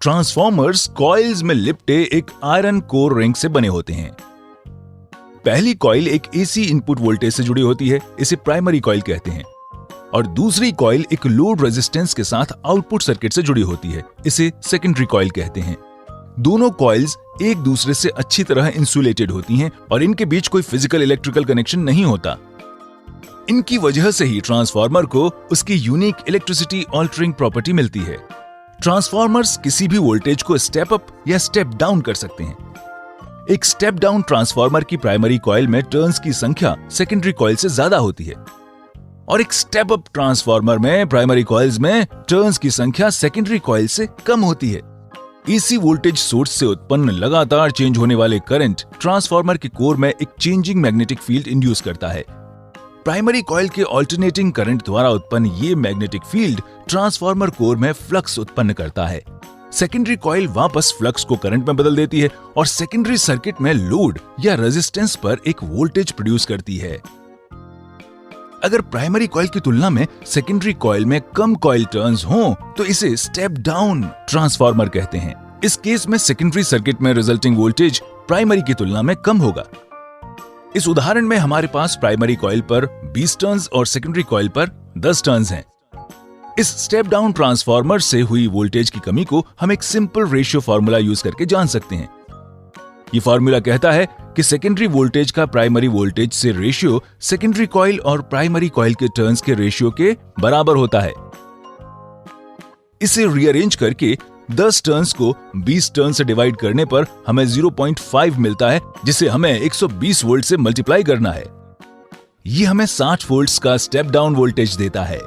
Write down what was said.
Transformers coils में लिपटे एक iron core ring से बने होते हैं। पहली कॉइल एक एसी इनपुट वोल्टेज से जुड़ी होती है, इसे प्राइमरी कॉइल कहते हैं, और दूसरी कॉइल एक लोड रेजिस्टेंस के साथ आउटपुट सर्किट से जुड़ी होती है, इसे सेकेंडरी कॉइल कहते हैं। दोनों कॉइल्स एक दूसरे से अच्छी तरह इंसुलेटेड होती हैं और इनके बीच कोई फिजिकल इलेक्ट्रिकल कनेक्शन नहीं होता। इनकी वजह से ही ट्रांसफार्मर को उसकी यूनिक इलेक्ट्रिसिटी ऑल्टरिंग प्रॉपर्टी मिलती है। ट्रांसफार्मर्स किसी भी वोल्टेज को स्टेप अप या स्टेप डाउन कर सकते हैं। एक स्टेप डाउन ट्रांसफार्मर की प्राइमरी कॉइल में टर्न्स की संख्या सेकेंडरी कॉइल से ज्यादा होती है, और एक स्टेप अप ट्रांसफार्मर में प्राइमरी कॉइल्स में टर्न्स की संख्या सेकेंडरी कॉइल से कम होती है। एसी वोल्टेज सोर्स से उत्पन्न लगातार चेंज होने वाले करंट ट्रांसफार्मर के कोर में एक चेंजिंग मैग्नेटिक फील्ड इंड्यूस करता है। प्राइमरी कॉइल के ऑल्टरनेटिंग करंट द्वारा उत्पन्न ये मैग्नेटिक फील्ड ट्रांसफार्मर कोर में फ्लक्स उत्पन्न करता है। सेकेंडरी कॉइल वापस फ्लक्स को करंट में बदल देती है और सेकेंडरी सर्किट में लोड या रेजिस्टेंस पर एक वोल्टेज प्रोड्यूस करती है। अगर प्राइमरी कॉइल की तुलना में सेकेंडरी कॉइल में कम कॉइल टर्न्स हों तो इसे स्टेप डाउन ट्रांसफार्मर कहते हैं। इस केस में सेकेंडरी सर्किट में रिजल्टिंग वोल्टेज प्राइमरी की तुलना में कम होगा। इस उदाहरण में हमारे पास प्राइमरी कॉइल पर 20 टर्न्स और सेकेंडरी कॉइल पर 10 टर्न्स हैं। इस स्टेप डाउन ट्रांसफार्मर से हुई वोल्टेज की कमी को हम एक सिंपल रेशियो फार्मूला यूज करके जान सकते हैं। ये फार्मूला कहता है कि सेकेंडरी वोल्टेज का प्राइमरी वोल्टेज से रेशियो सेकेंडरी कॉइल और प्राइमरी कॉइल के टर्न्स के रेशियो के बराबर होता है। इसे रीअरेंज करके 10 टर्न्स को 20 टर्न से डिवाइड करने पर हमें 0.5 मिलता है, जिसे हमें 120 वोल्ट से मल्टीप्लाई करना है। ये हमें 60 वोल्ट्स का स्टेप डाउन वोल्टेज देता है।